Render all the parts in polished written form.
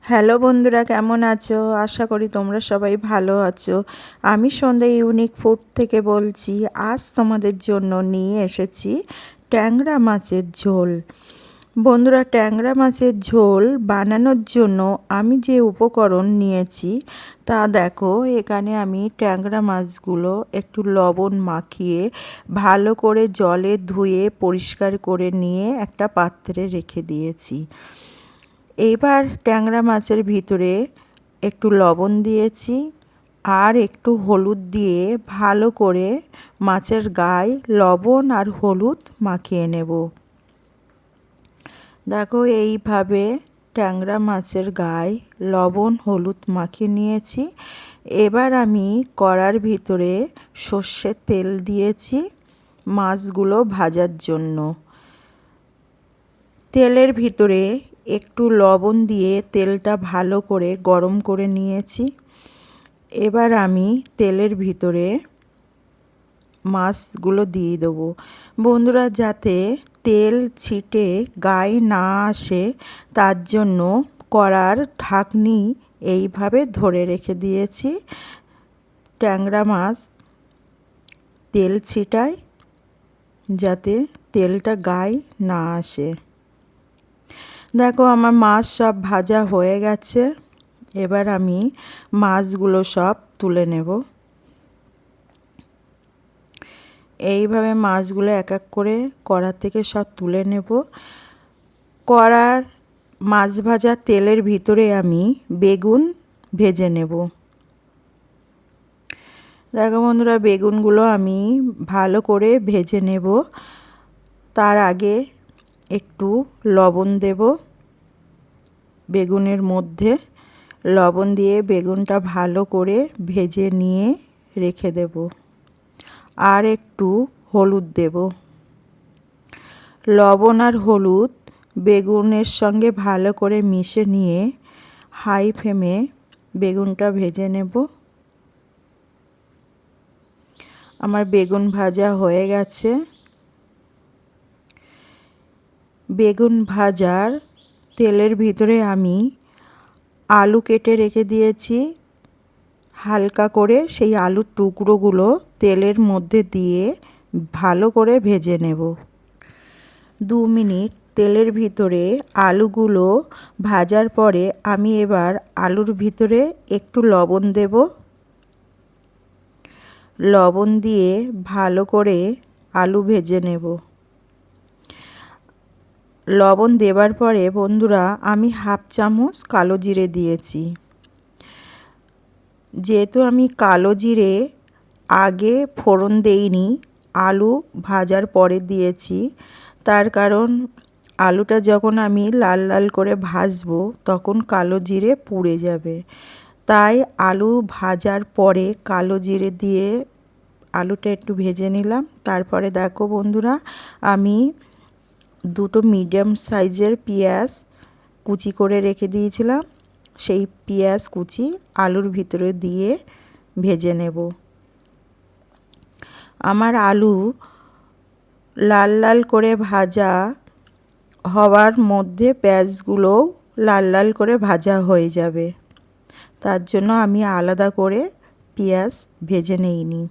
Hello বন্ধুরা, কেমন আছো? আশা করি তোমরা সবাই ভালো আছো। আমি সন্ধ্যা ইউনিক ফুড থেকে বলছি। আজ তোমাদের জন্য নিয়ে এসেছি ট্যাংরা মাছের ঝোল। বন্ধুরা, ট্যাংরা মাছের ঝোল বানানোর জন্য আমি যে উপকরণ নিয়েছি তা দেখো। এখানে আমি ট্যাংরা মাছগুলো একটু লবণ মাখিয়ে ভালো করে জলে ধুয়ে পরিষ্কার করে নিয়ে একটা পাত্রে রেখে দিয়েছি। এইবার ট্যাংরা মাছের ভিতরে একটু লবণ দিয়েছি আর একটু হলুদ দিয়ে ভালো করে মাছের গায়ে লবণ আর হলুদ মাখিয়ে নেব। দেখো, এইভাবে ট্যাংরা মাছের গায়ে লবণ হলুদ মাখিয়ে নিয়েছি। এবার আমি কড়ার ভিতরে সর্ষের তেল দিয়েছি মাছগুলো ভাজার জন্য। তেলের ভিতরে একটু লবণ দিয়ে তেলটা ভালো করে গরম করে নিয়েছি। এবার আমি তেলের ভিতরে মাছগুলো দিয়ে দেবো। বন্ধুরা, যাতে তেল ছিটে গায়ে না আসে তার জন্য কড়ার ঢাকনি এইভাবে ধরে রেখে দিয়েছি। ট্যাংরা মাছ তেল ছিটায় যাতে তেলটা গায়ে না আসে। দেখো, আমার মাছ সব ভাজা হয়ে গেছে। এবার আমি মাছগুলো সব তুলে নেব। এইভাবে মাছগুলো এক এক করে কড়া থেকে সব তুলে নেব। কড়ার মাছ ভাজা তেলের ভিতরে আমি বেগুন ভেজে নেব। দেখো বন্ধুরা, বেগুনগুলো আমি ভালো করে ভেজে নেব। তার আগে একটু লবণ দেব বেগুনের মধ্যে। লবণ দিয়ে বেগুনটা ভালো করে ভেজে নিয়ে রেখে দেব। আর একটু হলুদ দেব। লবণ আর হলুদ বেগুনের সঙ্গে ভালো করে মিশে নিয়ে হাই ফ্লেমে বেগুনটা ভেজে নেব। আমার বেগুন ভাজা হয়ে গেছে। বেগুন ভাজার তেলের ভিতরে আমি আলু কেটে রেখে দিয়েছি। হালকা করে সেই আলুর টুকরোগুলো তেলের মধ্যে দিয়ে ভালো করে ভেজে নেব। 2 মিনিট তেলের ভিতরে আলুগুলো ভাজার পরে আমি এবার আলুর ভিতরে একটু লবণ দেব। লবণ দিয়ে ভালো করে আলু ভেজে নেব। লবণ দেবার পরে বন্ধুরা, আমি হাফ চামচ কালো জিরে দিয়েছি। যেহেতু আমি কালো জিরে আগে ফোড়ন দেইনি, আলু ভাজার পরে দিয়েছি, তার কারণ আলুটা যখন আমি লাল লাল করে ভাজবো তখন কালো জিরে পুড়ে যাবে। তাই আলু ভাজার পরে কালো জিরে দিয়ে আলুটা একটু ভেজে নিলাম। তারপরে দেখো বন্ধুরা, আমি 2টো মিডিয়াম সাইজের পেঁয়াজ কুচি করে রেখে দিয়েছিলাম। সেই পেঁয়াজ কুচি আলুর ভিতরে দিয়ে ভেজে নেব। আমার আলু লাল লাল করে ভাজা হওয়ার মধ্যে পেঁয়াজগুলো লাল লাল করে ভাজা হয়ে যাবে। তার জন্য আমি আলাদা করে পেঁয়াজ ভেজে নেইনি।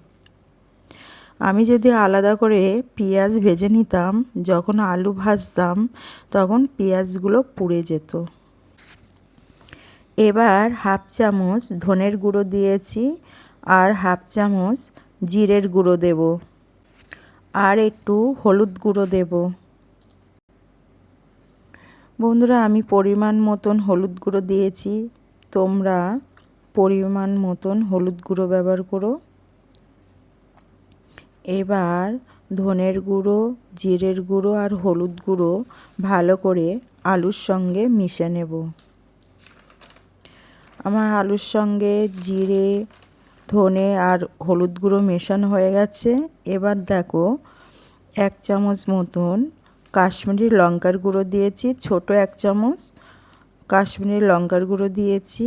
আমি যদি আলাদা করে পেঁয়াজ ভেজে নিতাম, যখন আলু ভাজতাম তখন পেঁয়াজগুলো পুড়ে যেত। এবার হাফ চামচ ধনের গুঁড়ো দিয়েছি আর হাফ চামচ জিরের গুঁড়ো দেব আর একটু হলুদ গুঁড়ো দেব। বন্ধুরা, আমি পরিমাণ মতন হলুদ গুঁড়ো দিয়েছি। তোমরা পরিমাণ মতন হলুদ গুঁড়ো ব্যবহার করো। এবার ধনের গুঁড়ো, জিরের গুঁড়ো আর হলুদ গুঁড়ো ভালো করে আলুর সঙ্গে মিশে নেব। আমার আলুর সঙ্গে জিরে, ধনে আর হলুদ গুঁড়ো মেশানো হয়ে গেছে। এবার দেখো, 1 চামচ মতন কাশ্মীরি লঙ্কার গুঁড়ো দিয়েছি, ছোট 1 চামচ কাশ্মীরি লঙ্কার গুঁড়ো দিয়েছি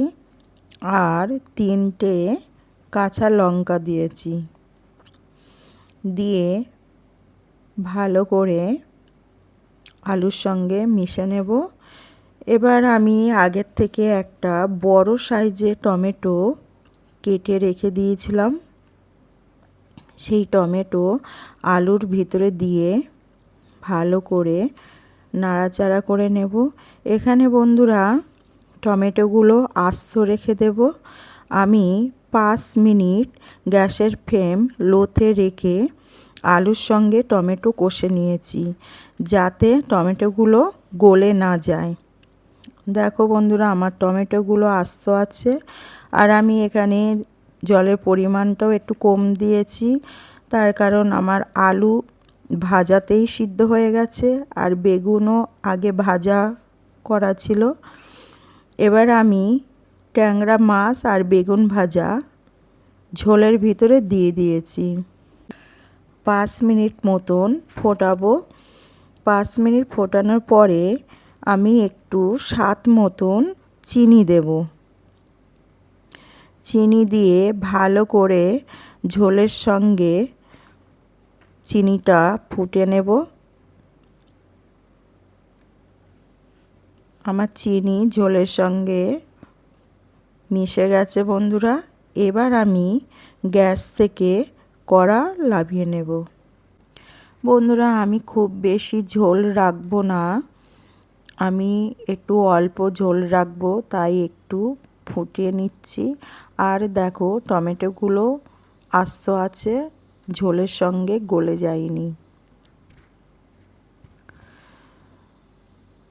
আর 3টে কাঁচা লঙ্কা দিয়েছি। দিয়ে ভালো করে আলুর সঙ্গে মিশে নেব। এবার আমি আগের থেকে একটা বড় সাইজের টমেটো কেটে রেখে দিয়েছিলাম, সেই টমেটো আলুর ভিতরে দিয়ে ভালো করে নাড়াচাড়া করে নেব। এখানে বন্ধুরা টমেটোগুলো আস্ত রেখে দেব। আমি 5 মিনিট গ্যাসের ফ্লেম লোতে রেখে আলুর সঙ্গে টমেটো কষে নিয়েছি, যাতে টমেটোগুলো গলে না যায়। দেখো বন্ধুরা, আমার টমেটোগুলো আস্ত আছে। আর আমি এখানে জলের পরিমাণটাও একটু কম দিয়েছি, তার কারণ আমার আলু ভাজাতেই সিদ্ধ হয়ে গেছে আর বেগুনও আগে ভাজা করা ছিল। এবার আমি ট্যাংরা মাছ আর বেগুন ভাজা ঝোলের ভিতরে দিয়ে দিয়েছি। 5 মিনিট মতন ফোটাবো। 5 মিনিট ফোটানোর পরে আমি একটু স্বাদ মতন চিনি দেব। চিনি দিয়ে ভালো করে ঝোলের সঙ্গে চিনিটা ফুটে নেব। আমার চিনি ঝোলের সঙ্গে মিশে গেছে বন্ধুরা। এবার আমি গ্যাস থেকে কড়া নামিয়ে নেব। বন্ধুরা, আমি খুব বেশি ঝোল রাখবো না, আমি একটু অল্প ঝোল রাখবো, তাই একটু ফুটিয়ে নিচ্ছি। আর দেখো টমেটোগুলো আস্ত আছে, ঝোলের সঙ্গে গলে যায়নি।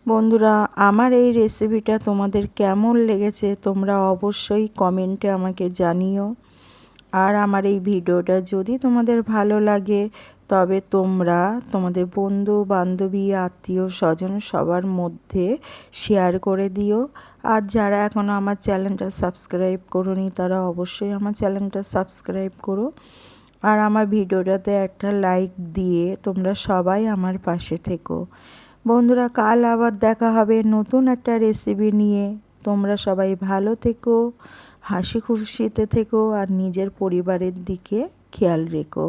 বন্ধুরা, আমার এই রেসিপিটা তোমাদের কেমন লেগেছে তোমরা অবশ্যই কমেন্টে আমাকে জানিও। আর আমার এই ভিডিওটা যদি তোমাদের ভালো লাগে তবে তোমরা তোমাদের বন্ধু বান্ধবী আত্মীয় স্বজন সবার মধ্যে শেয়ার করে দিও। আর যারা এখনও আমার চ্যানেলটা সাবস্ক্রাইব করোনি তারা অবশ্যই আমার চ্যানেলটা সাবস্ক্রাইব করো। আর আমার ভিডিওটাতে একটা লাইক দিয়ে তোমরা সবাই আমার পাশে থেকো। বন্ধুরা, কাল আবার দেখা হবে নতুন একটা রেসিপি নিয়ে। তোমরা সবাই ভালো থেকো, হাসি খুশিতে থেকো আর নিজের পরিবারের দিকে খেয়াল রেখো।